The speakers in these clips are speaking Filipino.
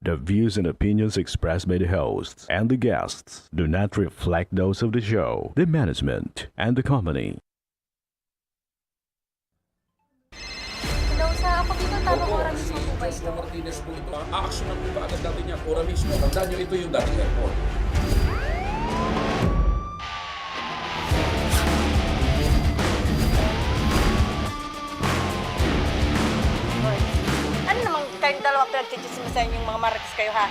The views and opinions expressed by the hosts and the guests do not reflect those of the show, the management, and the company. Hello, sa ako dito tanong oras mismo po ba ito? Martinez po ito. Aaksyonan po ba agad natin niya? Ora mismo. Tandaan nyo, ito yung dating airport. Hoy. Ano naman kayong dalawa pinagchichismisan yung mga marites kayo, ha?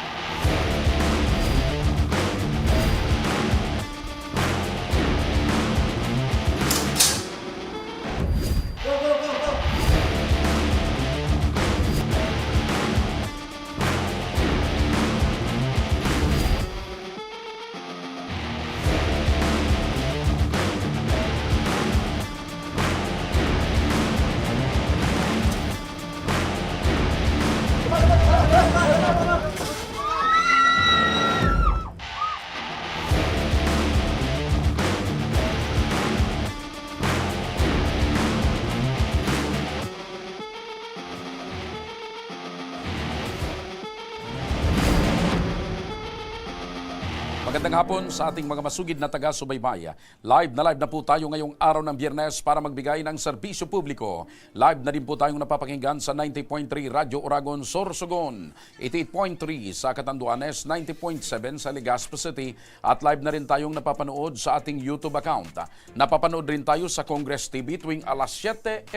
Magandang hapon sa ating mga masugid na taga-subaybay. Live na po tayo ngayong araw ng Biyernes para magbigay ng serbisyo publiko. Live na din po tayong napapakinggan sa 90.3 Radyo Oragon, Sorsogon, 88.3 sa Catanduanes, 90.7 sa Legazpi City at live na rin tayong napapanood sa ating YouTube account. Napapanood rin tayo sa Congress TV tuwing alas 7:30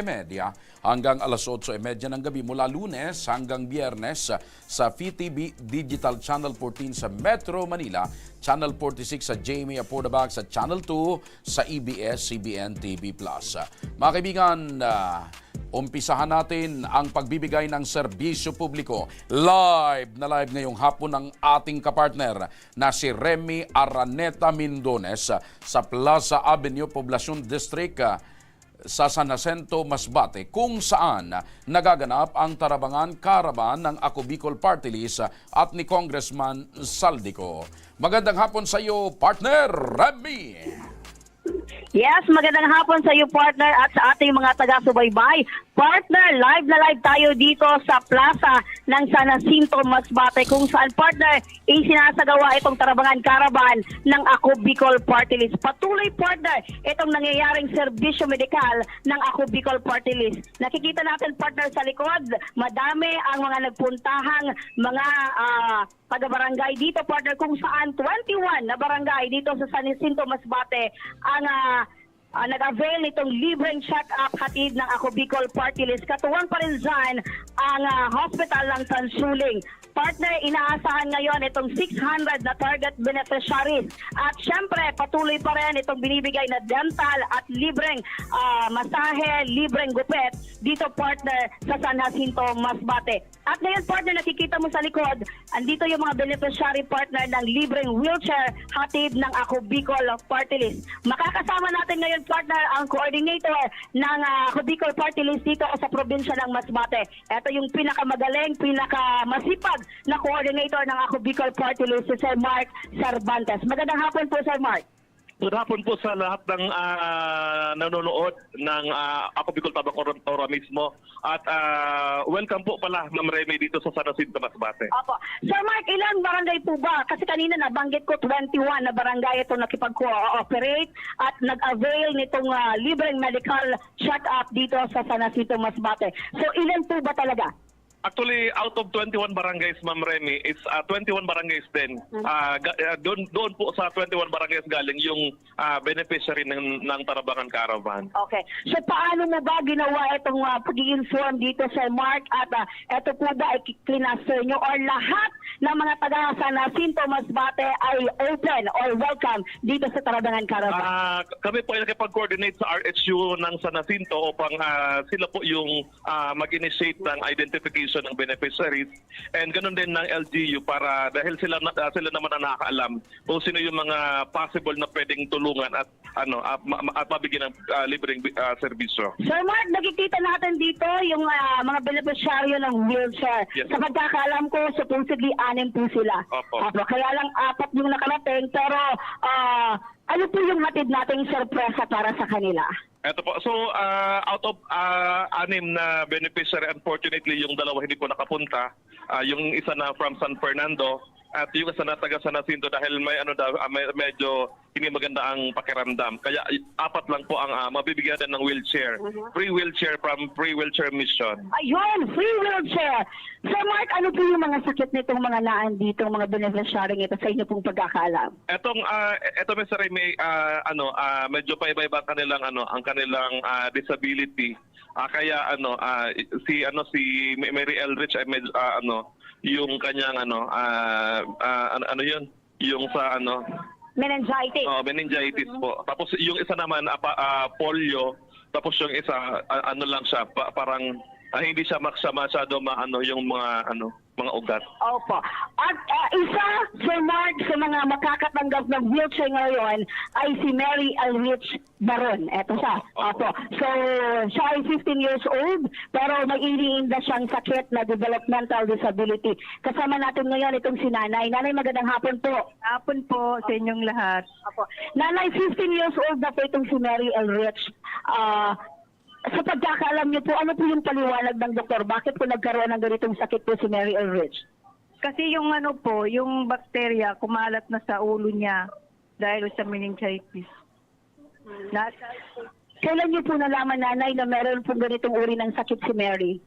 hanggang alas 8:30 ng gabi mula Lunes hanggang Biyernes sa VTV Digital Channel 14 sa Metro Manila, Channel 46 sa GMA Aportabag, sa Channel 2 sa EBS-CBN TV+. Mga kaibigan, umpisahan natin ang pagbibigay ng serbisyo publiko. Live na live ngayong hapon ng ating kapartner na si Remy Araneta Mindones sa Plaza Avenue, Poblacion District sa San Jacinto, Masbate, kung saan nagaganap ang tarabangan karaban ng Ako Bicol Party List at ni Congressman Saldico. Magandang hapon sa iyo, partner Remy! Yes, magandang hapon sa iyo, partner, at sa ating mga taga-subaybay. Partner, live na live tayo dito sa plaza ng San Jacinto, Masbate, kung saan, partner, isinasagawa itong tarabangan karaban ng Ako Bicol Party List. Patuloy, partner, itong nangyayaring serbisyo medikal ng Ako Bicol Party List. Nakikita natin, partner, sa likod, madami ang mga nagpuntahang mga taga-barangay dito, partner, kung saan 21 na barangay dito sa San Jacinto, Masbate ang nag-avail nitong libreng check-up hatid ng Ako Bicol Party List. Katuwang pa rin dyan ang hospital ng Tansuling. Partner, inaasahan ngayon itong 600 na target beneficiaries. At syempre, patuloy pa rin itong binibigay na dental at libreng masahe, libreng gupet dito, partner, sa San Jacinto, Masbate. At ngayon, partner, nakikita mo sa likod, andito yung mga beneficiary, partner, ng libreng wheelchair hatid ng Ako Bicol Party List. Makakasama natin ngayon, partner, ang coordinator ng Ako Bicol Party List dito sa probinsya ng Masbate. Ito yung pinakamagaling, pinakamasipag na coordinator ng Ako Bicol Party List, si Sir Mark Cervantes. Magandang hapon po, Sir Mark. Good hapon po sa lahat ng nanonood ng Ako Bicol Tabang Ora mismo. At welcome po pala, Ma'am Remy, dito sa San Jacinto, Masbate. Opo. Sir Mark, ilang barangay po ba? Kasi kanina nabanggit ko 21 na barangay ito nakipag-cooperate at nag-avail nitong libreng medical check-up dito sa San Jacinto, Masbate. So ilan po ba talaga? Actually, out of 21 barangays, Ma'am Remy, is 21 barangays din. Doon po sa 21 barangays galing yung beneficiary ng Tarabangan Caravan. Okay. So paano mo ba ginawa itong pag-i-inform dito, Sir Mark? At ito po ba ay klinaster nyo or lahat ng mga taga San Jacinto, Masbate ay open or welcome dito sa Tarabangan Caravan? Kami po ay nakipag-coordinate sa RHU ng San Jacinto upang sila po yung mag-initiate ng identification ng beneficiaries and ganun din ng LGU para dahil sila naman ang nakakaalam kung sino yung mga possible na pwedeng tulungan at at mabigyan ng libreng serbisyo. Sir Mark, nakikita natin dito yung mga beneficiaryo ng wheelchair. Yes. Sa pagkakaalam ko, supposedly 6 po sila. Opo. Kaya lang 4 yung nakarating, pero ano po yung hatid nating sorpresa para sa kanila? Ito po. So, out of 6 na beneficiary, unfortunately, yung 2 hindi po nakapunta. Yung isa na from San Fernando at yung isa na taga San Jacinto dahil may medyo hindi maganda ang pakiramdam. Kaya 4 lang po ang mabibigyan ng wheelchair. Free wheelchair from Free Wheelchair Mission. Ayun, free wheelchair. Sir Mark, ano po yung mga sakit nitong mga naan dito, mga beneficiary ito sa inyo pong pagkakaalam? Ito Mr. Remy, medyo paiba-iba ang kanilang disability. Kaya si Mary Elrich ay medyo yung kanyang yung sa Meningitis. meningitis po. Tapos yung isa naman polio, tapos yung isa lang siya parang hindi siya masyado yung mga ugat. Opo. At isa, Sir Mark, sa mga makakatanggap ng wheelchair ngayon ay si Mary Elrich Baron. Eto siya. Opo. So, siya ay 15 years old, pero may iniinda siyang sakit na developmental disability. Kasama natin ngayon itong si Nanay. Nanay, magandang hapon po. Hapon po sa inyong lahat. Opo. Nanay, 15 years old na po itong si Mary Elrich. Sa pagkakaalam niyo po, ano po yung paliwanag ng doktor? Bakit po nagkaroon ng ganitong sakit po si Mary Elrich? Kasi yung yung bakterya kumalat na sa ulo niya dahil sa meningitis. Kailan niyo po nalaman, Nanay, na meron po ganitong uri ng sakit si Mary?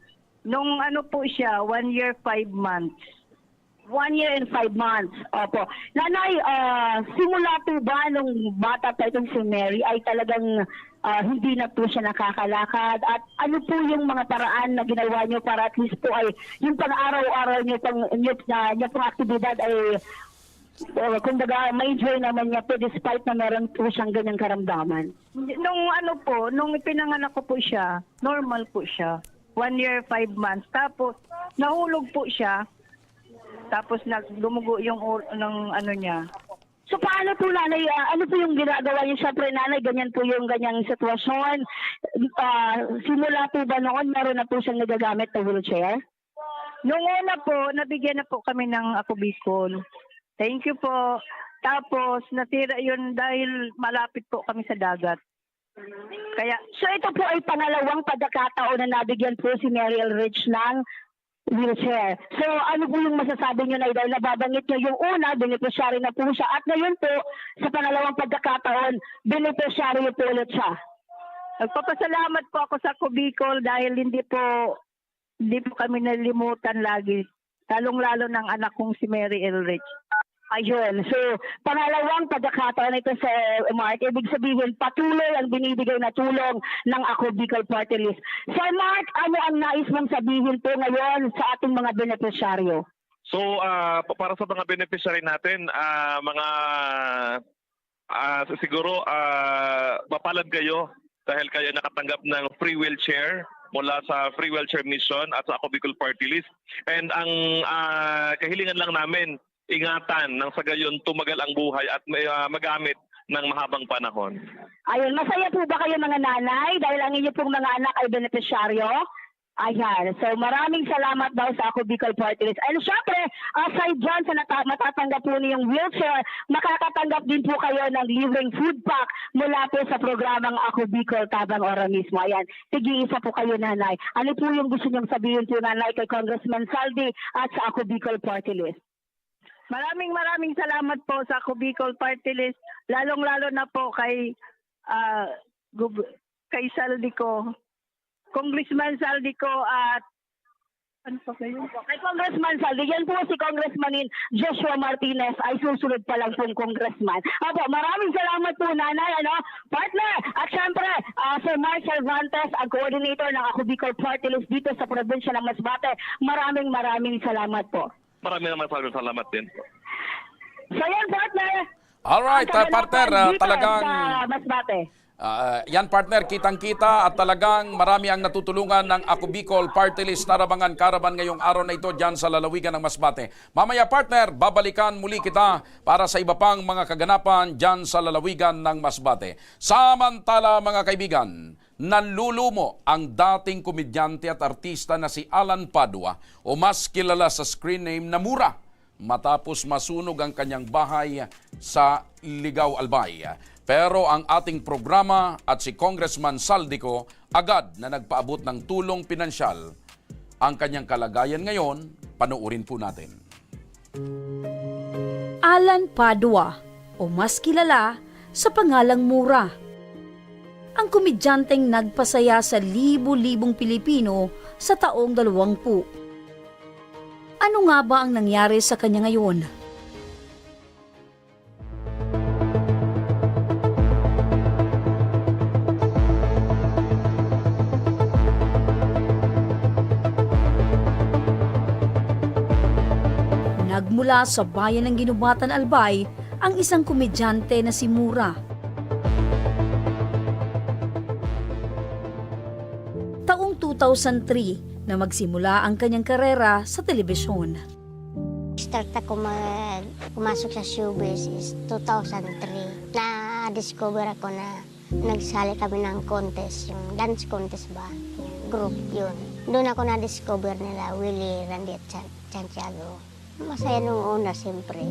Nung po siya, 1 year, 5 months. 1 year and 5 months. Opo. Nanay, simula po ba nung bata pa itong si Mary ay talagang hindi na po siya nakakalakad? At ano po yung mga paraan na ginawa niyo para at least po ay yung pang-araw-araw niyo pang aktibidad ay kumbaga major naman niya po despite na meron po siyang ganyang karamdaman? Nung ipinanganak ko po siya, normal po siya. 1 year, 5 months. Tapos, nahulog po siya. Tapos dumugo yung niya. So paano po, Nanay, ano po yung ginagawa niyo? Siyempre, Nanay, ganyan po yung ganyang sitwasyon. Simula po ba noon, meron na po siyang nagagamit na wheelchair? Nung una po, nabigyan na po kami ng Ako Bicol. Thank you po. Tapos, natira yun dahil malapit po kami sa dagat. Kaya, So ito po ay pangalawang pagkakataon na nabigyan po si Mary Elrich ng wheelchair. So ano po yung masasabi niyo, na dahil nababanggit niyo yung una, beneficiary na po siya, at ngayon po sa pangalawang pagkakataon, beneficiary po ulit siya? nagpapasalamat po ako sa Ako Bicol dahil hindi po kami nalimutan lagi. Lalong-lalo ng anak kong si Mary Elrich. Ayun. So, pangalawang pagkakataon ito sa Mark. Ibig sabihin, patuloy ang binibigay na tulong ng Ako Bicol Party List. Sir Mark, ano ang nais mong sabihin po ngayon sa ating mga beneficiaryo? So, para sa mga beneficiary natin, siguro mapalad kayo dahil kayo nakatanggap ng free wheelchair mula sa Free Wheelchair Mission at sa Ako Bicol Party List. And ang kahilingan lang namin, ingatan nang sa gayon tumagal ang buhay at magamit ng mahabang panahon. Ayun, masaya po ba kayo mga nanay dahil ang inyo pong mga anak ay beneficiaryo? Ayan. So maraming salamat daw sa Ako Bicol Party List. And syempre, aside dyan sa matatanggap po niyong wheelchair, makakatanggap din po kayo ng libreng food pack mula po sa programang Ako Bicol Tabang Ora mismo. Ayan. Tig-iisa po kayo, nanay. Ano po yung gusto niyong sabihin po, nanay, kay Congressman Saldi at sa Ako Bicol Party List? Maraming salamat po sa Ako Bicol Party List, lalong-lalo na po kay Saldico, Congressman Saldico at ano pa kayo? Kay Congressman Saldi, yan po si Congressman Joshua Martinez ay susunod pa lang pong congressman. Opo, maraming salamat po, nanay, partner. At syempre, Sir Mark Cervantes, ang coordinator ng Ako Bicol Party List dito sa probinsya ng Masbate. Maraming salamat po. Maraming salamat din po. So yan, partner. Alright, partner, talagang... Sa Masbate. Yan partner, kitang-kita at talagang marami ang natutulungan ng Ako Bicol Party List Narabangan Karaban ngayong araw na ito dyan sa lalawigan ng Masbate. Mamaya partner, babalikan muli kita para sa iba pang mga kaganapan dyan sa lalawigan ng Masbate. Samantala mga kaibigan, nanlulumo ang dating komedyante at artista na si Alan Padua o mas kilala sa screen name na Mura matapos masunog ang kanyang bahay sa Ligaw, Albay. Pero ang ating programa at si Congressman Saldico agad na nagpaabot ng tulong pinansyal. Ang kanyang kalagayan ngayon, panuurin po natin. Alan Padua o mas kilala sa pangalang Mura. Ang komedyanteng nagpasaya sa libu-libong Pilipino sa taong 20. Ano nga ba ang nangyari sa kanya ngayon? Nagmula sa bayan ng Ginubatan, Albay, ang isang komedyante na si Mura. Taong 2003 na magsimula ang kanyang karera sa telebisyon. Start ako pumasok sa showbiz is 2003. Na-discover ako na nagsali kami ng contest, yung dance contest ba? Group yun. Doon ako na-discover nila Willie, Randy at Santiago. Masaya nung una, siyempre.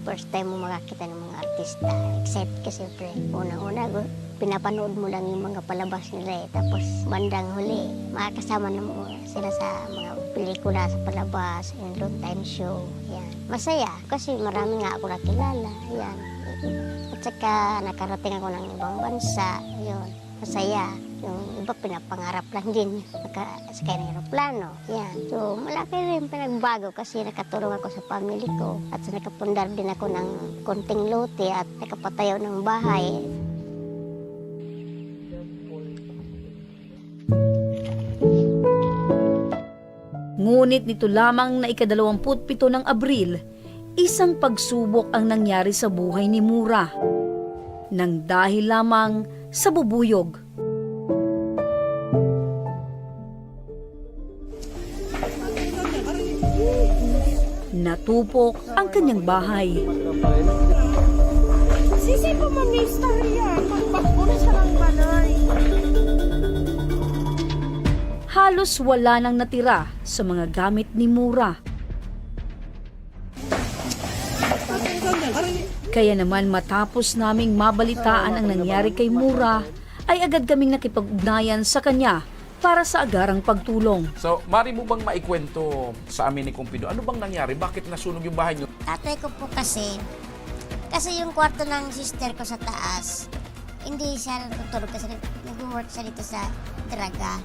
First time mo makakita ng mga artista. Excited ka, siyempre. Una-una, pinapanood mo lang yung mga palabas nila eh. Tapos, bandang huli, makakasama na mo sila sa mga pelikula sa palabas, in long time show. Yan. Masaya, kasi marami nga ako nakilala. Yan. At saka, nakarating ako ng ibang bansa. Yun. Masaya. Yung iba pinapangarap lang din nakasakay ng aeroplano. Yan. So, malaki rin pinagbago kasi nakatulong ako sa family ko at nakapundar din ako ng konting lote at nakapatayo ng bahay. Ngunit nito lamang na ika-27 ng Abril, isang pagsubok ang nangyari sa buhay ni Mura. Nang dahil lamang sa bubuyog. Natupok ang kanyang bahay. Sisi po mag-istorya. Magpapuro sa lang balay. Halos wala nang natira sa mga gamit ni Mura. Kaya naman matapos naming mabalitaan ang nangyari kay Mura, ay agad kaming nakipag-ugnayan sa kanya para sa agarang pagtulong. So, mari mo bang maikwento sa amin ni Kumpido, ano bang nangyari? Bakit nasunog yung bahay niyo? Tatay ko po kasi yung kwarto ng sister ko sa taas, hindi siya natutulog kasi nag-work siya dito sa Draga.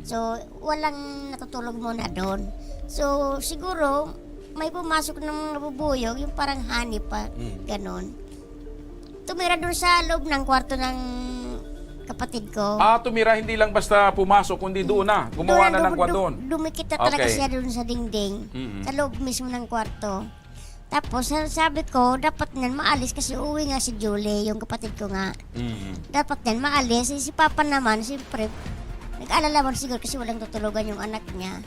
So, walang natutulog muna doon. So, siguro, may pumasok ng nabubuyog, yung parang honey pa, ganon. Tumira doon sa loob ng kwarto ng kapatid ko. Tumira, hindi lang basta pumasok, kundi doon na. Gumawa na ng kwarto doon. Dumikit na talaga Okay. siya doon sa dingding, sa loob mismo ng kwarto. Tapos, sabi ko, dapat nan maalis kasi uwi nga si Julie, yung kapatid ko nga. Dapat nan maalis. Si Papa naman, siyempre, nag-alala man siguro kasi walang tutulugan yung anak niya.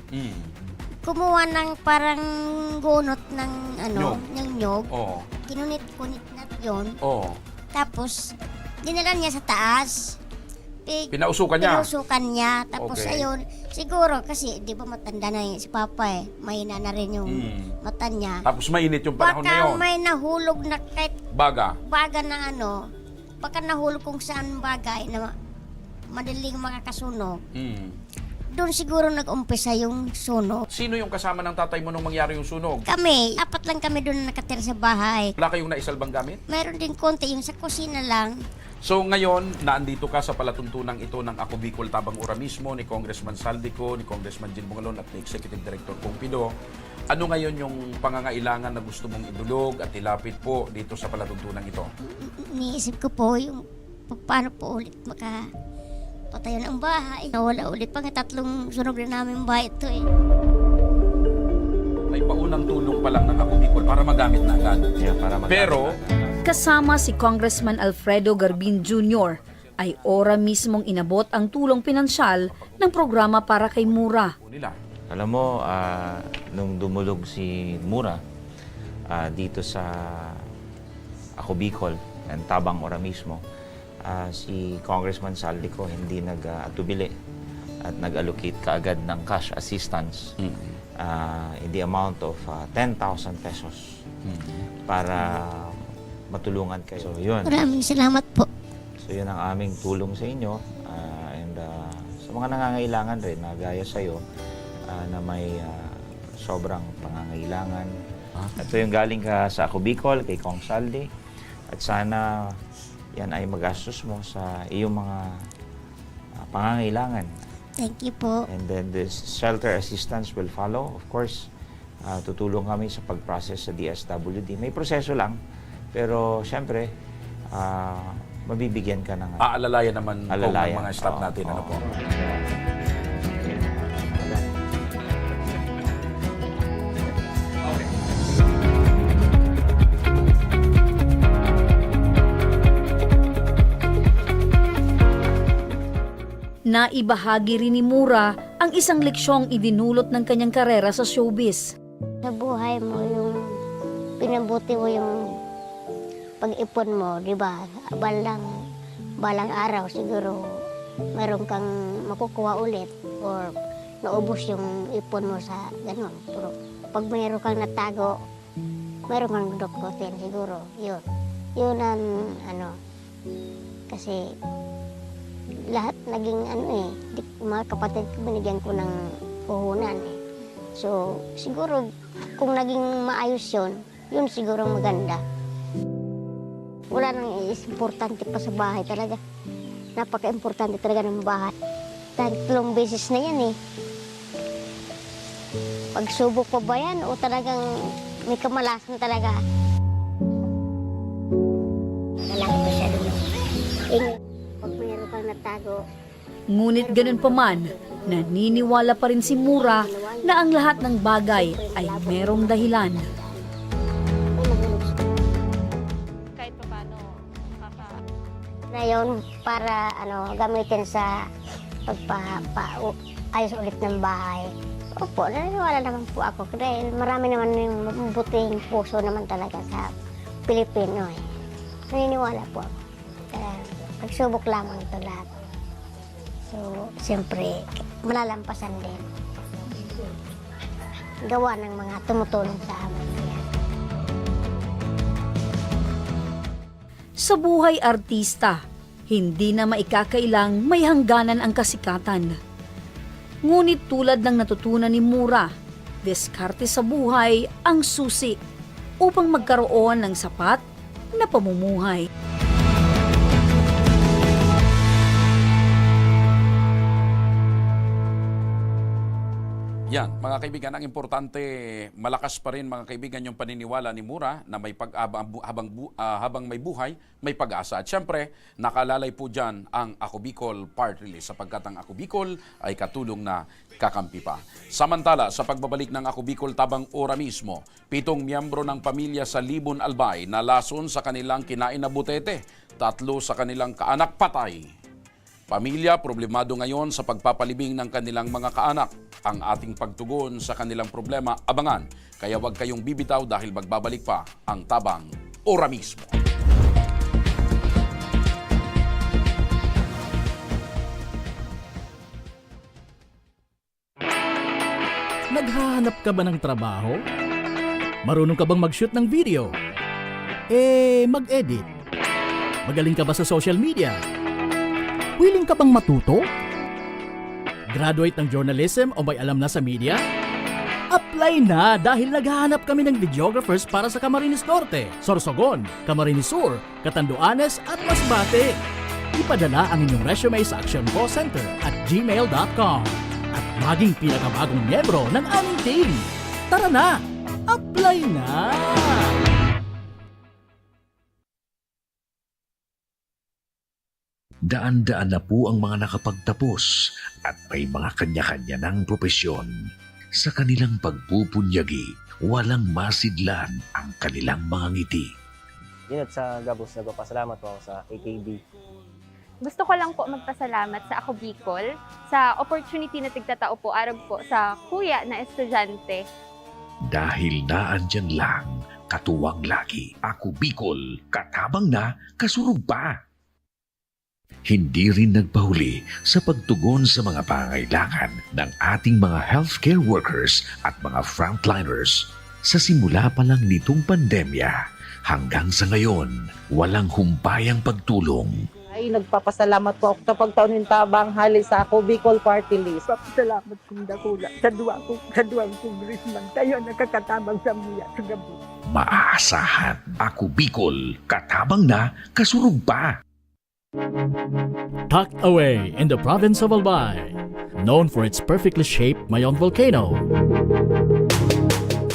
Kumuha ng parang gunot ng nyog. Oo. Kinunit-kunit na yun. Oo. Tapos, dinala niya sa taas. Pinausukan niya? Pinausukan niya. Tapos Okay. ayun, siguro kasi di ba matanda na si Papa eh. Mahina na rin yung mata niya. Tapos mainit yung panahon na Baka yun. may nahulog na kahit Baga. na baka nahulog kung saan bagay na madaling makakasunog. Doon siguro nag-umpisa yung sunog. Sino yung kasama ng tatay mo nung mangyari yung sunog? Kami, apat lang kami doon nakatira sa bahay. Wala kayong naisalbang gamit? Meron din konti yung sa kusina lang. So ngayon, naandito ka sa palatuntunan ito ng Ako Bicol Tabang Ora mismo, ni Congressman Saldico, ni Congressman Jin Bungalon at ni Executive Director Kumpido. Ano ngayon yung pangangailangan na gusto mong idulog at ilapit po dito sa palatuntunan ito? Niisip ko po yung paano po ulit makapatayo ng bahay. Nawala ulit pang 3 sunog na namin bahay ito eh. May paunang tulong pa lang ng Ako Bicol para magamit na agad. Yeah, para magamit Pero, na agad. kasama si Congressman Alfredo Garbin Jr., ay ora mismong inabot ang tulong pinansyal ng programa para kay Mura. Nila. Alam mo, nung dumulog si Mura dito sa Ako Bicol, and Tabang Ora mismo, si Congressman Saldico hindi nag-atubili at nag-allocate kaagad ng cash assistance in the amount of 10,000 pesos para matulungan kayo. So, yun. Maraming salamat po. So, yun ang aming tulong sa inyo and sa mga nangangailangan rin na gaya sa'yo na may sobrang pangangailangan. Ito yung galing ka sa Ako Bicol, kay Kong Saldi. At sana yan ay magastos mo sa iyong mga pangangailangan. Thank you po. And then this shelter assistance will follow. Of course, tutulong kami sa pag-process sa DSWD. May proseso lang, pero syempre, mabibigyan ka ng... Aalalayan naman po ng mga staff Oo, natin. Ano po? Naibahagi rin ni Mura ang isang leksyong idinulot ng kanyang karera sa showbiz. Sa buhay mo, yung pinabuti mo yung pag-ipon mo, di ba? Balang araw siguro meron kang makukuha ulit or naubos yung ipon mo sa ganun. Pero pag meron kang natago, meron kang dukutin siguro. Yun ang kasi lahat naging mga kapatid ko binigyan ko ng puhunan eh. So, siguro kung naging maayos yun siguro maganda. Wala nang importante pa sa bahay talaga. Napaka-importante talaga ng bahay. 3 beses na yan eh. Pagsubok pa ba yan o talagang may kamalasan talaga? Malaki pa siya doon. Pag mayroon kang natago. Ngunit ganun pa man, naniniwala pa rin si Mura na ang lahat ng bagay ay merong dahilan. Kahit pa paano, Na yun para gamitin sa pagpa-ayos ulit ng bahay. Opo, naniniwala naman po ako dahil marami naman yung mabuting puso naman talaga sa Pilipino eh. Naniniwala po ako. Kaya pagsubok lamang ito lahat. So, siyempre, malalampasan din. Gawa ng mga tumutulong sa amin. Sa buhay artista, hindi na maikakailang may hangganan ang kasikatan. Ngunit tulad ng natutunan ni Mura, diskarte sa buhay ang susi upang magkaroon ng sapat na pamumuhay. Yan, mga kaibigan, ang importante, malakas pa rin mga kaibigan yung paniniwala ni Mura na may habang may buhay, may pag-asa. At syempre, nakalalay po dyan ang Ako Bicol Party List sapagkat ang Ako Bicol ay katulong na kakampi pa. Samantala, sa pagbabalik ng Ako Bicol Tabang Ora mismo, 7 miyembro ng pamilya sa Libon Albay na lason sa kanilang kinain na butete, 3 sa kanilang kaanak patay. Pamilya, problemado ngayon sa pagpapalibing ng kanilang mga kaanak. Ang ating pagtugon sa kanilang problema, abangan. Kaya huwag kayong bibitaw dahil magbabalik pa ang Tabang Ora mismo. Naghahanap ka ba ng trabaho? Marunong ka bang mag-shoot ng video? Mag-edit? Magaling ka ba sa social media? Willing ka bang matuto? Graduate ng journalism o may alam na sa media? Apply na dahil naghahanap kami ng videographers para sa Camarines Norte, Sorsogon, Camarines Sur, Catanduanes at Masbate. Ipadala ang inyong resume sa actioncallcenter@gmail.com at maging pinakabagong miyembro ng aming team. Tara na! Apply na! Daan-daan na po ang mga nakapagtapos at may mga kanya-kanya ng propesyon. Sa kanilang pagpupunyagi, walang masidlan ang kanilang mga ngiti. Yun at sa Gabos, nagpapasalamat po ako sa AKB. Gusto ko lang po magpasalamat sa Ako Bicol sa opportunity na tigtatao po araw po sa kuya na estudyante. Dahil naandyan lang, katuwang lagi, Ako Bicol, katabang na, kasurug pa. Hindi rin nagpahuli sa pagtugon sa mga pangailangan ng ating mga healthcare workers at mga frontliners. Sa simula pa lang nitong pandemya, hanggang sa ngayon, walang humpayang pagtulong. Ay, nagpapasalamat po ako sa pagtaon ng tabang hali sa Ako Bicol Party List. Papasalamat kong dakula sa duwang congressman. Tayo nakakatabang sa mga sa gabi. Maaasahan, Ako Bicol, katabang na, kasurug pa. Tucked away in the province of Albay, known for its perfectly shaped Mayon volcano,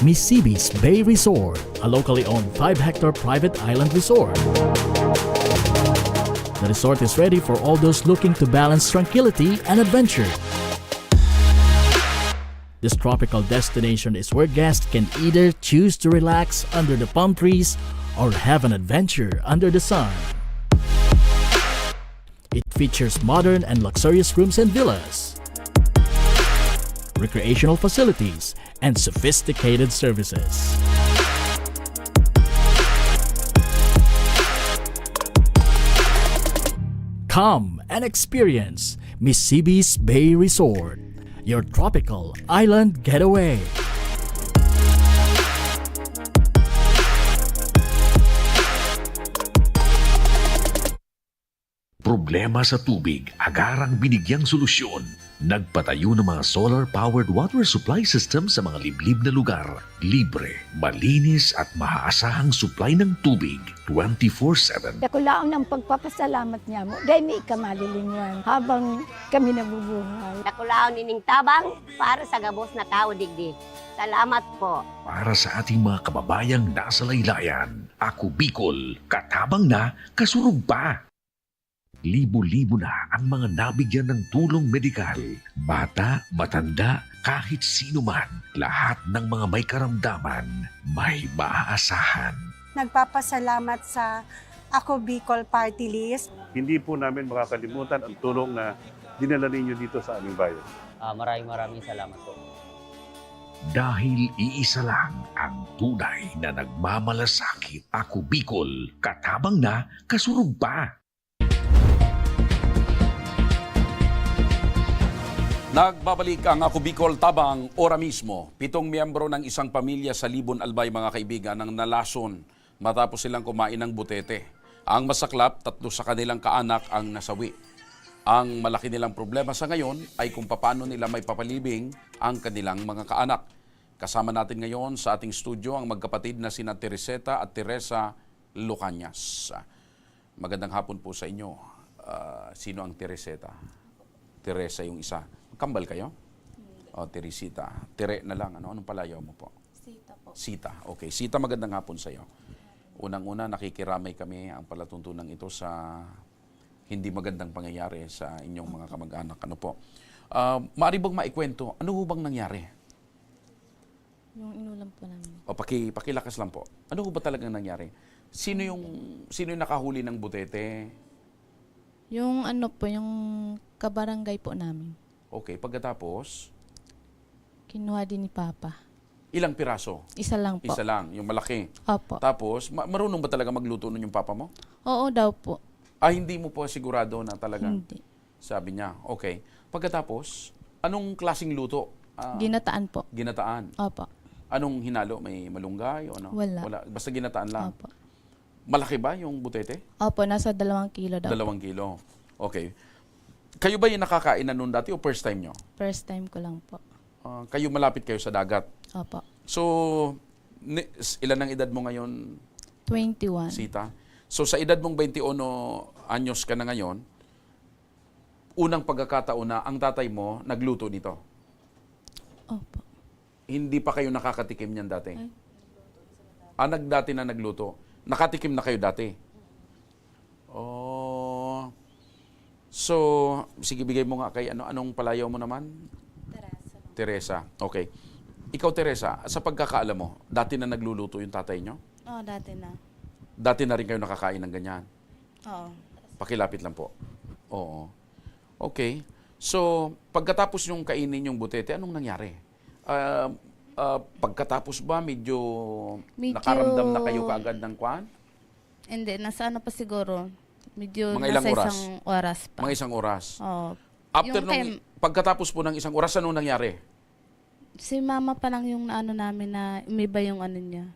Misibis Bay Resort, a locally owned 5-hectare private island resort. The resort is ready for all those looking to balance tranquility and adventure. This tropical destination is where guests can either choose to relax under the palm trees or have an adventure under the sun. It features modern and luxurious rooms and villas, recreational facilities, and sophisticated services. Come and experience Misibis Bay Resort, your tropical island getaway. Problema sa tubig, agarang binigyang solusyon. Nagpatayo ng mga solar-powered water supply system sa mga liblib na lugar. Libre, malinis at maaasahang supply ng tubig 24/7. Nakulaon ng pagpapasalamat niya mo. Dahil may kamalilingwan habang kami nabubuhay. Nakulaon ining tabang para sa Gabos na tao digdi. Salamat po. Para sa ating mga kababayang nasa laylayan, Ako Bicol, katabang na, kasurug pa. Libo-libo na ang mga nabigyan ng tulong medikal. Bata, matanda, kahit sino man, lahat ng mga may karamdaman, may maaasahan. Nagpapasalamat sa Ako Bicol Party List. Hindi po namin makakalimutan ang tulong na dinala ninyo dito sa aming bayan. Maraming salamat po. Dahil iisa lang ang tunay na nagmamalasakit. Ako Bicol, katabang na, kasurug pa. Nagbabalik ang Ako Bicol Tabang ora mismo. 7 miyembro ng isang pamilya sa Libon Albay, mga kaibigan, ang nalason matapos silang kumain ng butete. Ang masaklap, 3 sa kanilang kaanak ang nasawi. Ang malaki nilang problema sa ngayon ay kung paano nila may papalibing ang kanilang mga kaanak. Kasama natin ngayon sa ating studio ang magkapatid na sina Tereseta at Teresa Lucanyas. Magandang hapon po sa inyo. Sino ang Tereseta? Teresa yung isa. Kambal kayo? O, Teresita. Tere na lang. Anong palayaw mo po? Sita po. Sita. Okay. Sita, magandang hapon sa iyo. Unang-una, nakikiramay kami ang palatuntunan ito sa hindi magandang pangyayari sa inyong mga kamag-anak. Ano po? Maaari bang maikwento? Ano bang nangyari? Yung inulam po namin. O, pakilakas lang po. Ano ba talagang nangyari? Sino yung nakahuli ng butete? Yung yung kabarangay po namin. Okay, pagkatapos, Kinuha din ni Papa. ilang piraso? Isa lang po. Isa lang, yung malaki. Opo. Tapos, marunong ba talaga magluto nun yung papa mo? Oo daw po. Hindi mo po sigurado na talaga? Hindi. Sabi niya, okay. Pagkatapos, anong klaseng luto? Ginataan po. Ginataan. Opo. Anong hinalo? May malunggay o ano? Wala. Basta ginataan lang. Opo. Malaki ba yung butete? Opo, nasa 2 kilo daw. 2 kilo. Okay. Kayo ba yung nakakain na noon dati o first time nyo? First time ko lang po. Kayo malapit kayo sa dagat. Opo. So, ilan ang edad mo ngayon, 21. Sita? So, sa edad mong 21 anyos ka na ngayon, unang pagkakataon na ang tatay mo nagluto nito. Opo. Hindi pa kayo nakakatikim niyan dati? Dati na nagluto. Nakatikim na kayo dati? Oh. So, sige, bigay mo nga kay anong palayaw mo naman? Teresa. Okay. Ikaw, Teresa, sa pagkakaalam mo, dati na nagluluto yung tatay nyo? Oo, dati na. Dati na rin kayo nakakain ng ganyan. Oo. Pakilapit lang po. Oo. Okay. So, pagkatapos yung kainin yung butete, anong nangyari? Pagkatapos ba, medyo nakaramdam na kayo kaagad ng kwan? Hindi, nasa ano pa siguro. Medyo Mga ilang nasa oras? isang oras pa. Mga isang oras. Oo. After Yung nung, pagkatapos po ng isang oras, anong nangyari? Si mama pa lang yung ano namin na umiba yung ano niya.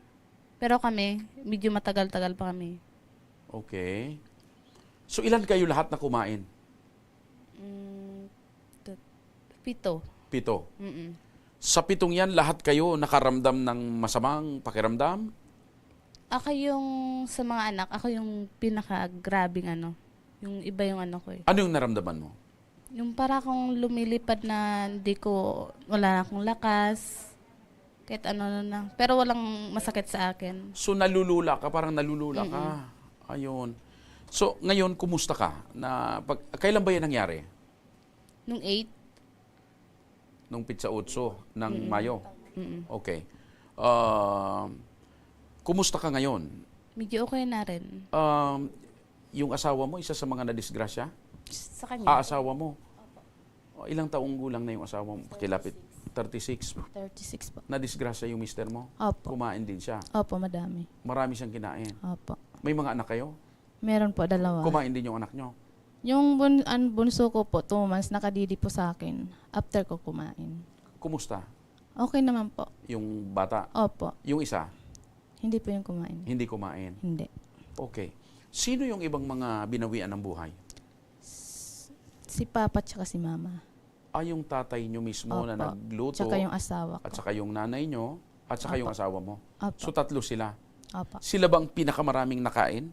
Pero kami, medyo matagal-tagal pa kami. Okay. So, ilan kayo lahat na kumain? 7. 7. Mm-mm. Sa 7 yan, lahat kayo nakaramdam ng masamang pakiramdam? Ako yung, sa mga anak, ako yung pinaka-grabing ano. Yung iba yung ano ko eh. Ano yung naramdaman mo? Yung para akong lumilipad na hindi ko, wala na akong lakas. Kahit ano na. Pero walang masakit sa akin. So, nalulula ka, parang nalulula ka. Ayun. So, ngayon, kumusta ka? Kailan ba yan nangyari? Nung 8. Nung pizza 8 ng Mayo? Okay. Kumusta ka ngayon? Medyo okay na rin. Yung asawa mo, isa sa mga nadisgrasya? Sa kanya. Asawa mo? Ilang taong gulang na yung asawa mo? Pakilapit. 36? 36 po. Nadisgrasya yung mister mo? Opo. Kumain din siya? Opo, madami. Marami siyang kinain? Opo. May mga anak kayo? Meron po, 2. Kumain din yung anak nyo? Yung bunso ko po, 2 months, nakadidi po sa akin. After ko kumain. Kumusta? Okay naman po. Yung bata? Opo. Yung isa? Hindi po yung kumain. Hindi kumain? Hindi. Okay. Sino yung ibang mga binawian ng buhay? Si Papa tsaka si Mama. Yung tatay nyo mismo Opo. na nagluto? Tsaka yung asawa ko. At saka yung nanay nyo? At saka Opo. yung asawa mo? Opo. So 3 sila? Opo. Sila bang pinakamaraming nakain?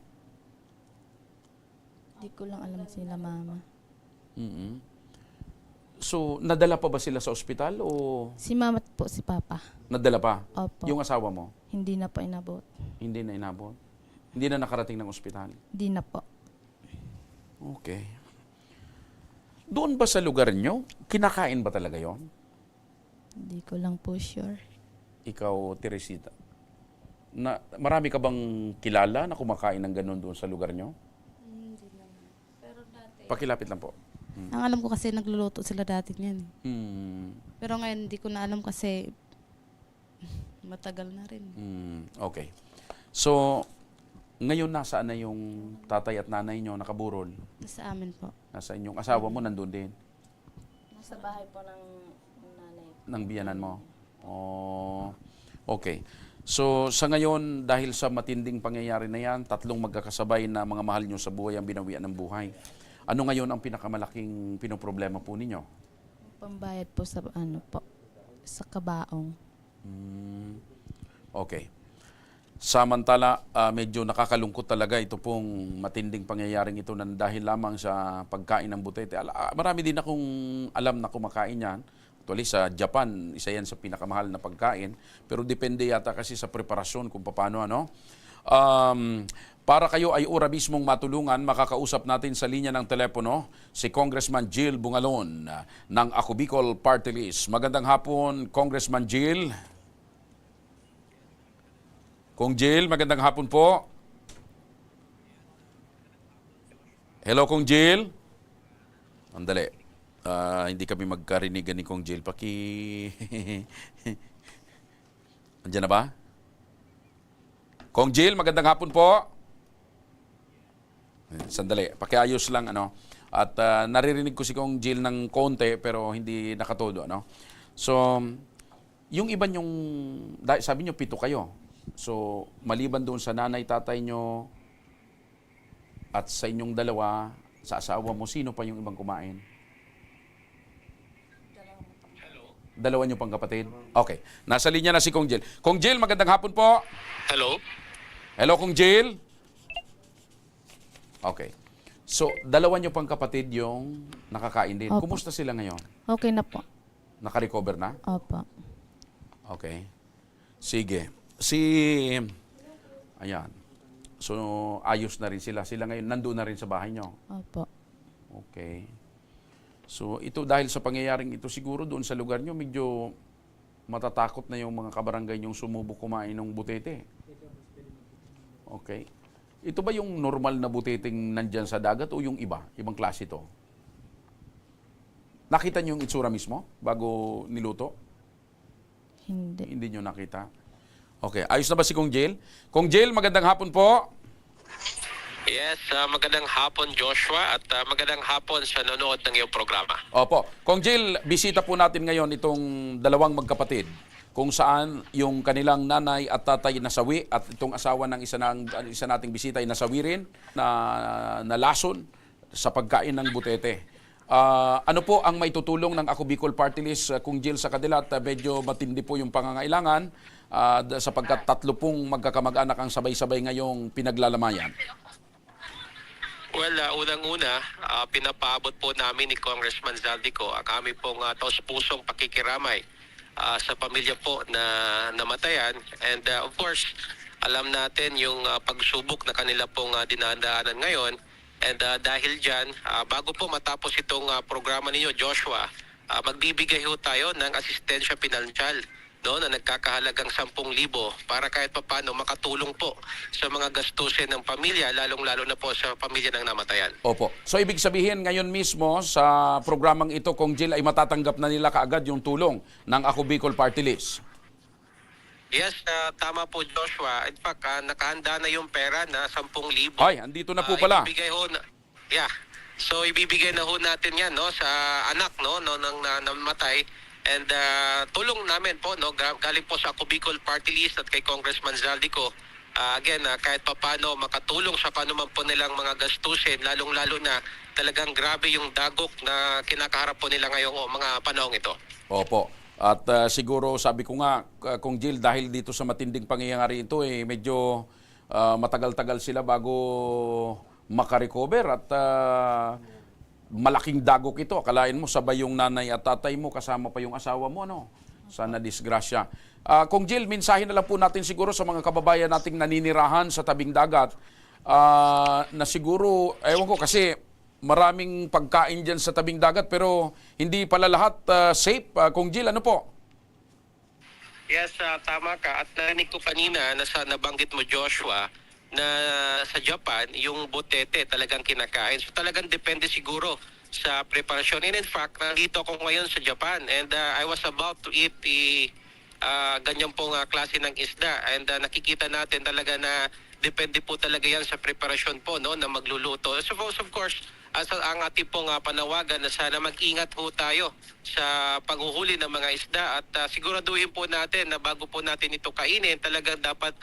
Hindi ko lang alam sila, Mama. So, nadala pa ba sila sa ospital o Si Mama at po, si Papa. nadala pa? Opo. Yung asawa mo? Hindi na po inabot. Hindi na inabot? Hindi na nakarating ng ospital? Hindi na po. Okay. Doon ba sa lugar nyo, kinakain ba talaga yon? Hindi ko lang po sure. Ikaw, Teresita, marami ka bang kilala na kumakain ng ganun doon sa lugar nyo? Hindi naman. Pero dati. Pakilapit lang po. Ang alam ko kasi nagluluto sila dati niyan. Pero ngayon hindi ko na alam kasi matagal na rin. Okay. So, ngayon nasaan na yung tatay at nanay nyo nakaburol? Sa amin po. Nasa inyong asawa mo nandun din? Nasa bahay po ng nanay. Ng biyanan mo? Oh, okay. So, sa ngayon, dahil sa matinding pangyayari na yan, 3 magkakasabay na mga mahal nyo sa buhay ang binawian ng buhay. Ano ngayon ang pinakamalaking pinoproblema po ninyo? Pambayad po sa ano po, sa kabaong. Okay. Samantala, medyo nakakalungkot talaga ito pong matinding pangyayaring ito na dahil lamang sa pagkain ng butete. Marami din akong alam na kumakain yan. Actually, sa Japan, isa yan sa pinakamahal na pagkain. Pero depende yata kasi sa preparasyon kung paano, ano. Para kayo ay ora mismong matulungan, makakausap natin sa linya ng telepono si Congressman Jill Bungalon ng Ako Bicol Party List. Magandang hapon, Congressman Jill. Kong Jill, magandang hapon po. Hello, Kong Jill. Andali. Hindi kami magkarinigan ni Kong Jill. Andiyan na ba? Kong Jill, magandang hapon po. Sandali, pakiayos lang, ano. At naririnig ko si Kong Jill ng konti pero hindi nakatodo, ano. So, yung iba yung sabi nyo 7 kayo. So, maliban doon sa nanay, tatay nyo at sa inyong 2, sa asawa mo, sino pa yung ibang kumain? 2 nyo pang kapatid? Okay. Nasa linya na si Kong Jill. Kong Jill, magandang hapon po. Hello? Hello, Kong Jill. Okay. So, 2 nyo pang kapatid yung nakakain din. Opo. Kumusta sila ngayon? Okay na po. Naka-recover na? Opo. Okay. Sige. Ayan. So, ayos na rin sila. Sila ngayon, nandun na rin sa bahay nyo? Opo. Okay. So, ito dahil sa pangyayaring ito siguro doon sa lugar nyo, medyo matatakot na yung mga kabarangay nyong sumubok kumain ng butete. Okay. Ito ba yung normal na butiting nandyan sa dagat o yung iba? Ibang klase ito? Nakita niyo yung itsura mismo bago niluto? Hindi. Hindi niyo nakita? Okay. Ayos na ba si Kong Jill? Kong Jill, magandang hapon po. Yes, magandang hapon Joshua at magandang hapon sa nanonood ng iyong programa. Opo. Kong Jill, bisita po natin ngayon itong dalawang magkapatid kung saan yung kanilang nanay at tatay nasawi at itong asawa ng isa nating bisita ay nasawi rin na lason sa pagkain ng butete. Ano po ang may tutulong ng Ako Bicol Party List, Kung Jill, sa kanila at medyo matindi po yung pangangailangan sapagkat 3 pong magkakamag-anak ang sabay-sabay ngayong pinaglalamayan. Well, unang-una, pinapaabot po namin ni Congressman Zaldico ang aming pong taus-pusong pakikiramay sa pamilya po na namatayan. And of course, alam natin yung pagsubok na kanila pong dinadaanan ngayon. And dahil dyan, bago po matapos itong programa ninyo, Joshua, magbibigay ho tayo ng asistensya pinansyal, no, na nagkakahalagang 10,000 para kahit papano makatulong po sa mga gastusin ng pamilya, lalong-lalo na po sa pamilya ng namatayan. Opo. So ibig sabihin ngayon mismo sa programang ito, Kong Jill, ay matatanggap na nila kaagad yung tulong ng Ako Bicol Party List? Yes, tama po Joshua. In fact, nakahanda na yung pera na 10,000. Ay, andito na po pala. Ibibigay ho So ibibigay na ho natin yan, no, sa anak, no, nang namatay. And tulong namin po, no, galing po sa Ako Bicol Party List at kay Congressman Zaldico. Again, kahit papano makatulong sa panuman po nilang mga gastusin, lalong-lalo na talagang grabe yung dagok na kinakaharap po nila ngayong mga panahong ito. Opo. At siguro sabi ko nga, Kong Jill, dahil dito sa matinding pangyayari ito, medyo matagal-tagal sila bago makarecover at malaking dagok ito. Akalain mo sabay yung nanay at tatay mo, kasama pa yung asawa mo, ano? Sana disgrasya. Kong Jill, mensahe na lang po natin siguro sa mga kababayan nating naninirahan sa tabing dagat na siguro, ewan ko kasi maraming pagkain dyan sa tabing dagat pero hindi pala lahat safe. Kong Jill, ano po? Yes, tama ka. At narinig ko kanina na nabanggit mo, Joshua, na sa Japan, yung butete talagang kinakain. So talagang depende siguro sa preparasyon. And in fact, nandito ako ngayon sa Japan and I was about to eat ganyan pong klase ng isda. And nakikita natin talaga na depende po talaga yan sa preparasyon po, no, na magluluto. So of course, ang ating pong panawagan na sana mag-ingat po tayo sa panghuhuli ng mga isda at siguraduhin po natin na bago po natin ito kainin, talagang dapat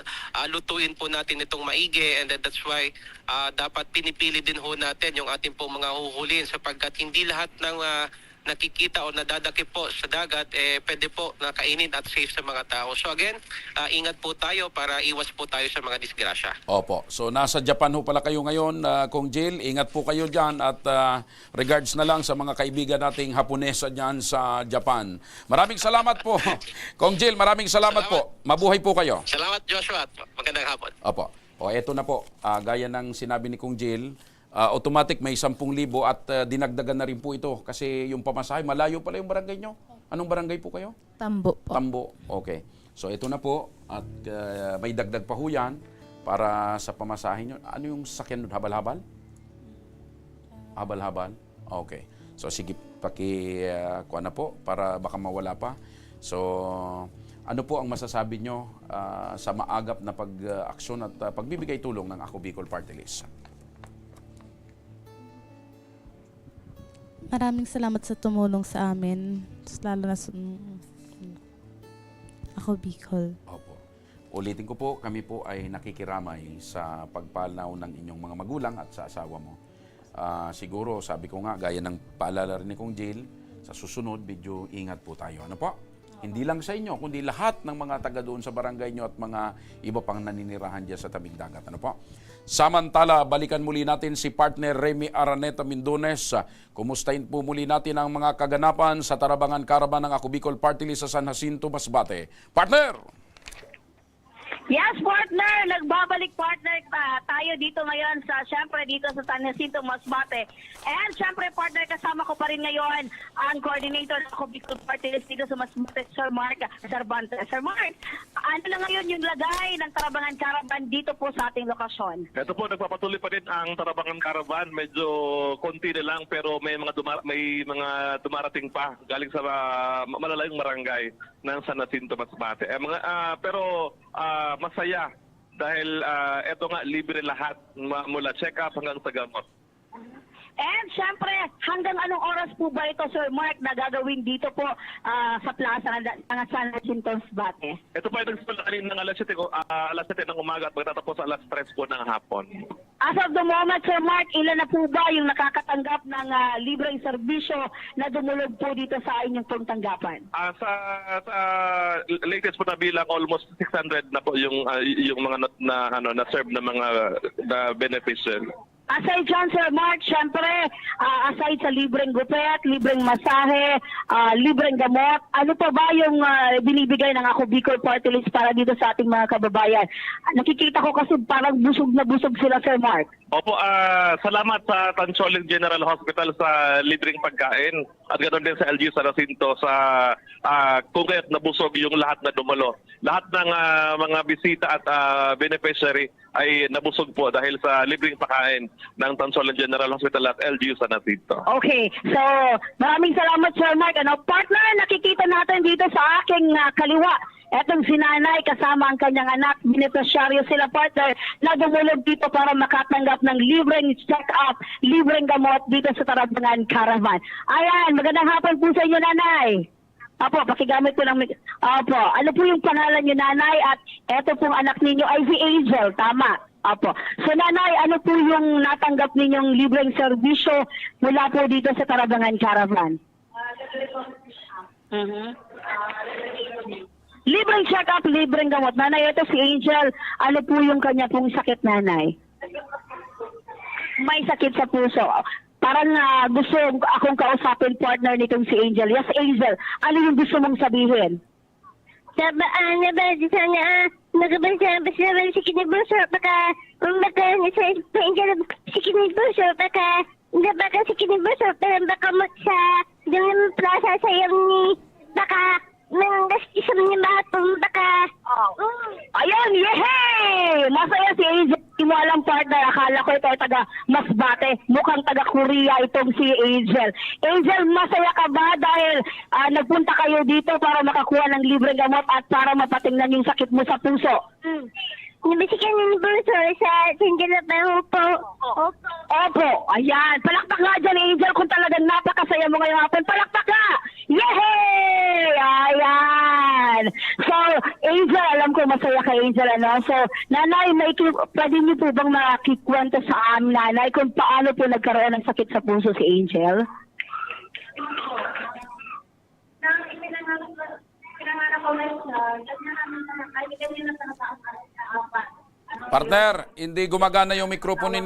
lutuin po natin itong maigi, and that's why dapat pinipili din ho natin yung ating pong mga huhulin sapagkat hindi lahat ng nakikita o nadadakip po sa dagat, pwede po nakainin at safe sa mga tao. So again, ingat po tayo para iwas po tayo sa mga disgrasya. Opo. So nasa Japan ho pala kayo ngayon, Kong Jill. Ingat po kayo dyan at regards na lang sa mga kaibigan nating Haponesa dyan sa Japan. Maraming salamat po. Kong Jill, maraming salamat po. Mabuhay po kayo. Salamat Joshua. Magandang hapon. Opo. O eto na po, gaya ng sinabi ni Kong Jill, automatic may 10,000 at dinagdagan na rin po ito kasi yung pamasahe, malayo pala yung barangay nyo. Anong barangay po kayo? Tambo po. Tambo, okay. So ito na po at may dagdag pa ho yan para sa pamasahe nyo. Ano yung sasakyan nun? Habal-habal? Habal-habal? Okay. So sige, kuha na po para baka mawala pa. So ano po ang masasabi nyo sa maagap na pag-aksyon at pagbibigay tulong ng Ako Bicol Party List? Maraming salamat sa tumulong sa amin. Lalo na sa Ako Bicol. Opo. Ulitin ko po, kami po ay nakikiramay sa pagpanaw ng inyong mga magulang at sa asawa mo. Siguro, sabi ko nga, gaya ng paalala rin ni Kong Jill, sa susunod, medyo ingat po tayo. Ano po? Hindi lang sa inyo, kundi lahat ng mga taga doon sa barangay nyo at mga iba pang naninirahan dyan sa tabing dagat. Ano po? Samantala, balikan muli natin si partner Remy Araneta Mindones. Kumustahin po muli natin ang mga kaganapan sa Tarabangan Caravan ng Ako Bicol Party List sa San Jacinto, Masbate. Partner! Yes, partner! Nagbabalik, partner, tayo dito ngayon sa, syempre, dito sa San Jacinto, Masbate. And syempre, partner, kasama ko pa rin ngayon ang coordinator ng Ako Bicol Party List dito sa Masbate, Sir Mark Cervantes. Sir Mark, ano na ngayon yung lagay ng Tarabangan Caravan dito po sa ating lokasyon? Ito po, nagpapatuloy pa din ang Tarabangan Caravan. Medyo konti na lang pero may mga dumarating pa galing sa malalayong barangay ng San Jacinto, Masbate. Pero masaya dahil eto nga, libre lahat mula check-up hanggang sa gamot. And syempre, hanggang anong oras po ba ito, Sir Mark, na gagawin dito po sa plaza ng San Jacinto, Masbate? Ito po ay nagsimula kanina ng alas 7 ng umaga at magtatapos sa alas 3 po ng hapon. As of the moment, Sir Mark, ilan na po ba yung nakakatanggap ng libreng serbisyo na dumulog po dito sa inyong pong tanggapan? Sa latest po na bilang, almost 600 na po yung mga na-serve na mga beneficiary. Aside dyan, Sir Mark, syempre, aside sa libreng gupet, libreng masahe, libreng gamot, ano pa ba yung binibigay ng Ako Bicol Party List para dito sa ating mga kababayan? Nakikita ko kasi parang busog na busog sila, Sir Mark. Opo, salamat sa Tancholing General Hospital sa libreng pagkain at ganoon din sa LGU San Jacinto sa kung kaya't nabusog yung lahat na dumalo. Lahat ng mga bisita at beneficiary ay nabusog po dahil sa libreng pagkain ng Tancholing General Hospital at LGU San Jacinto. Okay, so maraming salamat, Sir Mark. Partner, nakikita natin dito sa aking kaliwa, etong si Nanay kasama ang kanyang anak, beneficiaryo sila, partner, na dumulog dito para makatanggap ng libreng check-up, libreng gamot dito sa Tarabangan Caravan. Ayan, magandang hapon po sa inyo, Nanay. Apo, pakigamit ko ng... Apo, ano po yung pangalan niyo, Nanay? At eto pong anak ninyo ay si Angel, tama? Apo. So, Nanay, ano po yung natanggap ninyong libreng serbisyo mula po dito sa Tarabangan Caravan? Libreng check-up, libreng gamot. Nanay, ito si Angel. Ano po yung kanya pong sakit, Nanay? May sakit sa puso. Parang gusto akong kausapin, partner nitong si Angel. Yes, Angel. Ano yung gusto mong sabihin? Sabaan na ba di sana nagabasa sa kinibuso baka sa kinibuso baka sa kinibuso pero baka mo sa yung plaza sa ni baka isang niya mahatong baka Ayan, yehey! Masaya si Angel. Hindi mo alam, partner. Akala ko ito ay taga Masbate. Mukhang taga Korea itong si Angel. Angel, masaya ka ba dahil nagpunta kayo dito para makakuha ng libreng gamot at para mapatingnan yung sakit mo sa puso? Nabisikan ni Burso sa Singapore po. Opo, ayan. Palakpak nga dyan, Angel, kung talagang napakasaya mo ngayong hapon. Palakpak ka! Yehey! Ayan! So, Angel, alam ko masaya kay Angel, ano? So, Nanay, pwede niyo po bang makikwento sa amin, Nanay, kung paano po nagkaroon ng sakit sa puso si Angel? Partner, hindi gumagana yung mikropono ni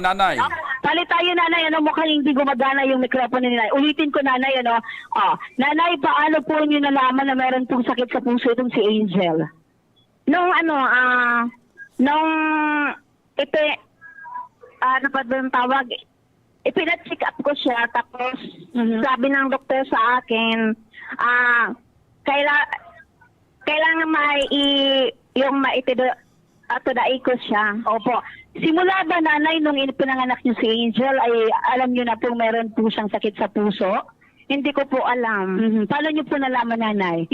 Nanay. Palit tayo, Nanay. Ano, mukhang hindi gumagana yung mikropono ni Nanay. Ulitin ko, Nanay, ano? Nanay, paano po niyo nalaman na meron pong sakit sa puso itong si Angel? Ano pa ba yung tawag? Ipina-check up ko siya, tapos sabi ng doktor sa akin, kailangan maitudai ko siya. Opo. Simula ba, Nanay, nung pinanganak niyo si Angel, ay alam niyo na po meron po siyang sakit sa puso? Hindi ko po alam. Paano niyo po nalaman, Nanay?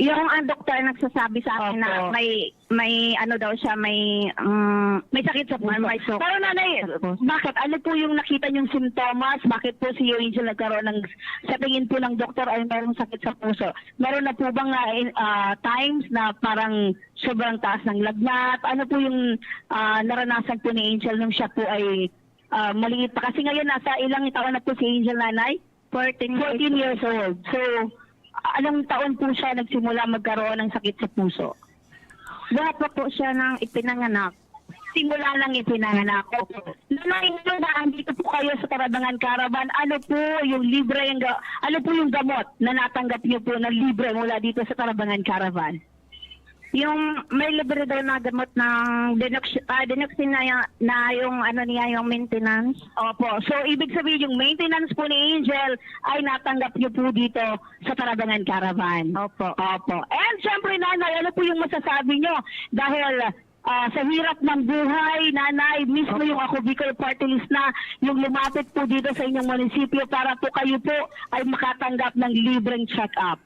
Yung ang doktor nagsasabi sa akin na may ano daw siya, may sakit sa puso. Pero Nanay, bakit? Ano po yung nakita niyong simptomas? Bakit po si Angel nagkaroon sa tingin po ng doktor ay mayroong sakit sa puso? Meron na po bang times na parang sobrang taas ng lagnat? Ano po yung naranasan po ni Angel nung siya po ay maliit pa? Kasi ngayon nasa ilang taon na po si Angel, Nanay? 14 years old. So, anong taon po siya nagsimula magkaroon ng sakit sa puso? Lahat po siya nang ipinanganak. Simula lang ipinanganak. Nanay, na andito po kayo sa Tarabangan Caravan, ano po yung gamot na natanggap niyo po na libre mula dito sa Tarabangan Caravan? Yung may libre daw na gamot ng Denoxin na yung ano niya, yung maintenance. Opo. So, ibig sabihin yung maintenance po ni Angel ay natanggap niyo po dito sa Tarabangan Caravan. Opo. Opo. And syempre, nanay, ano po yung masasabi niyo? Dahil sa hirap ng buhay, nanay, mismo yung Ako Bicol Party List na yung lumapit po dito sa inyong munisipyo para po kayo po ay makatanggap ng libreng check-up.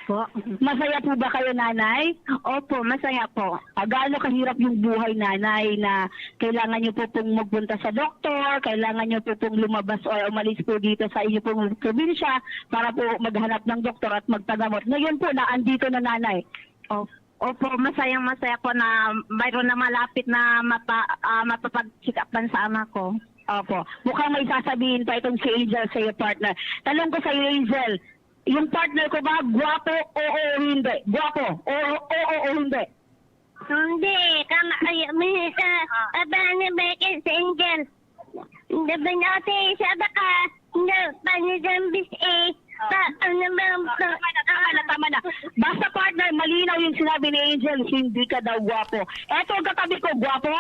Po. Masaya po ba kayo, nanay? Opo, masaya po. Gaano kahirap yung buhay, nanay, na kailangan nyo po pong magpunta sa doktor, kailangan nyo po pong lumabas o umalis po dito sa inyo pong probinsya para po maghanap ng doktor at magpagamot. Ngayon po, naandito na, nanay. Opo, masaya po na mayroon na malapit na mapapag-check upan sa ama ko. Opo. Mukhang may sasabihin pa itong si Angel sa iyo, partner. Talong ko sa iyo, Angel, yung partner ko ba, gwapo o hindi? Gwapo o hindi? Hindi, abang bakit sa Angel. Nabanote, sabi ka, panigambis Tama na. Basta, partner, malinaw yung sinabi ni Angel, hindi ka daw gwapo. Eto, ang katabi ko, gwapo?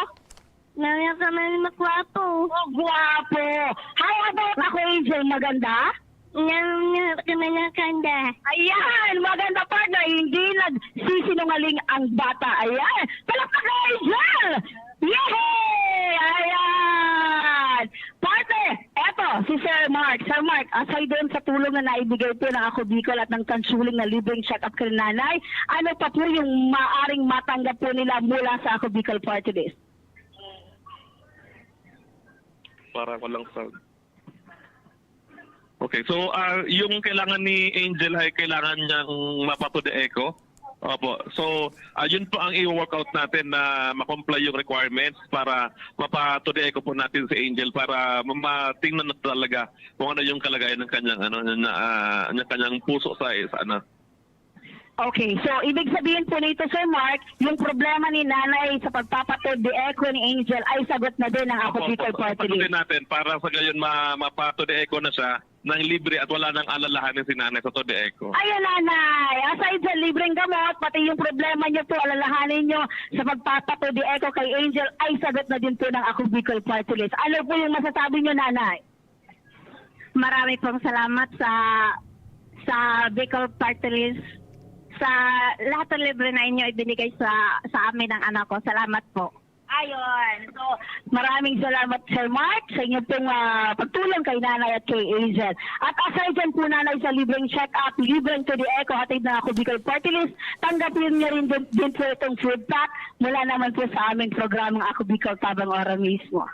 Naya ka man magwapo. Oh, gwapo. How about ako, Angel, maganda? Naya ka man nakanda. Ayan, maganda, partner. Hindi nagsisinungaling ang bata. Ayan. Palakpak ka, Angel! Yehey! Ayan! Partner, eto, si Sir Mark. Sir Mark, aside doon sa tulong na naibigay po ng Ako Bicol at ng tansuling na libreng check-up kay nanay, ano pa po yung maaring matanggap po nila mula sa Ako Bicol Party List? Para ko lang sa... Okay, so yung kailangan ni Angel ay kailangan niyang mapatude echo. Opo. So, yun po ang i-workout natin na ma-comply yung requirements para mapatude echo po natin si Angel para matingnan na talaga kung ano yung kalagayan ng kanyang kanyang puso sa ano. Okay, so ibig sabihin po nito, Sir Mark, yung problema ni nanay sa pagpapatod de echo ni Angel ay sagot na din ng Ako Bicol Party List. Natin para sa gayon mapatude echo na siya ng libre at wala nang alalahanin si nanay sa Tode Echo. Ayun, nanay. Aside sa libreng gamot, pati yung problema niyo po, alalahanin niyo sa pagpapatode echo kay Angel ay sagot na din po ng Ako Bicol Party List. Ano po yung masasabi niyo, nanay? Marami pong salamat sa Bicol Party List sa lahat ng libre na inyo ibinigay sa amin ng anak ko. Salamat po. Ayun. So, maraming salamat, Sir Mark, sa inyo pong pagtulong kay nanay at kay Angel. At aside dyan po, nanay, sa libreng check-up, libreng to the echo, hatid na Ako Bicol Party List, tanggapin niyo rin din po itong food pack mula naman po sa aming programang Ako Bicol Tabang Ora mismo.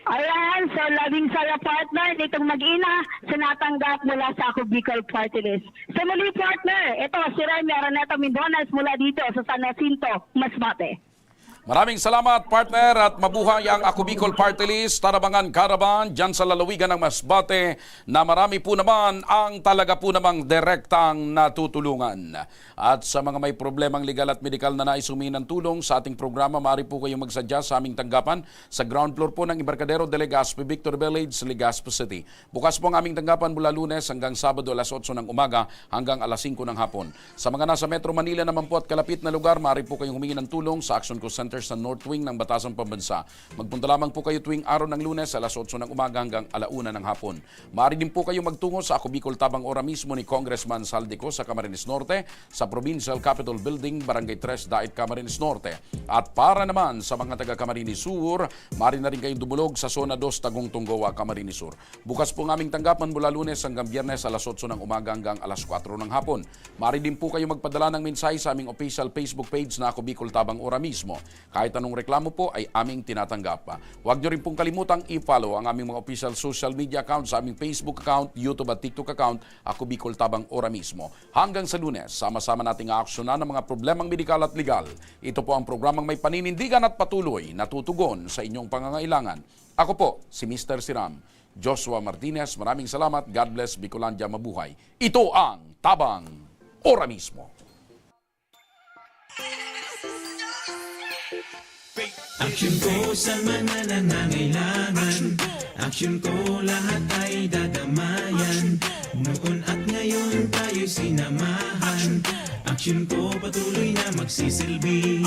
Ayan, so labing saya, partner, itong mag-ina sa natanggap mula sa Ako Bicol Party List. Sa muli, partner, ito si Remy Araneta Mindonas mula dito sa San Jacinto, Masbate. Maraming salamat, partner, at mabuhay ang Ako Bicol Party List, Tarabangan Caravan, dyan sa lalawigan ng Masbate, na marami po naman ang talaga po namang direktang natutulungan. At sa mga may problemang legal at medikal na nais humingi ng tulong sa ating programa, maaari po kayong magsadya sa aming tanggapan sa ground floor po ng Embarcadero de Legazpi, Victor Village, Legazpi City. Bukas po ang aming tanggapan mula Lunes hanggang Sabado alas 8 ng umaga hanggang alas 5 ng hapon. Sa mga nasa Metro Manila naman po at kalapit na lugar, maaari po kayong humingi ng tulong sa Action Call Center sa North Wing ng Batasan Pambansa. Magpunta lamang po kayo tuwing araw ng Lunes alas 8 ng umaga hanggang alauna ng hapon. Maaari din po kayo magtungo sa Ako Bicol Tabang Ora mismo ni Congressman Saldico sa Camarines Norte, sa Provincial Capitol Building, Barangay 3, Dait, Camarines Norte. At para naman sa mga taga Camarines Sur, maaari na rin kayong dumulog sa Zona 2, Tagong Tunggawa, Camarines Sur. Bukas po ng aming tanggapan mula Lunes hanggang Biyernes alas 8 ng umaga hanggang alas 4 ng hapon. Maaari din po kayo magpadala ng mensahe sa aming official Facebook page na Ako Bicol Tabang Ora mismo. Kahit anong reklamo po ay aming tinatanggap. Huwag nyo rin pong kalimutang i-follow ang aming mga official social media account sa aming Facebook account, YouTube at TikTok account, Ako Bicol Tabang Ora mismo. Hanggang sa Lunes, sama-sama nating aaksyonan ng mga problemang medikal at legal. Ito po ang programang may paninindigan at patuloy na tutugon sa inyong pangangailangan. Ako po, si Mr. Siram, Joshua Martinez. Maraming salamat. God bless. Bicolandia mabuhay. Ito ang Tabang Ora mismo. Aksyon ko sa mga nangangailangan, aksyon ko lahat ay dadamayan. Noon at ngayon tayo'y sinamahan, Action ko patuloy na magsisilbi.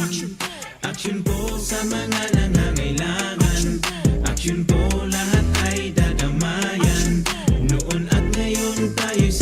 Action ko sa mga nangangailangan. Action ko lahat ay dadamayan. Noon at ngayon tayo'y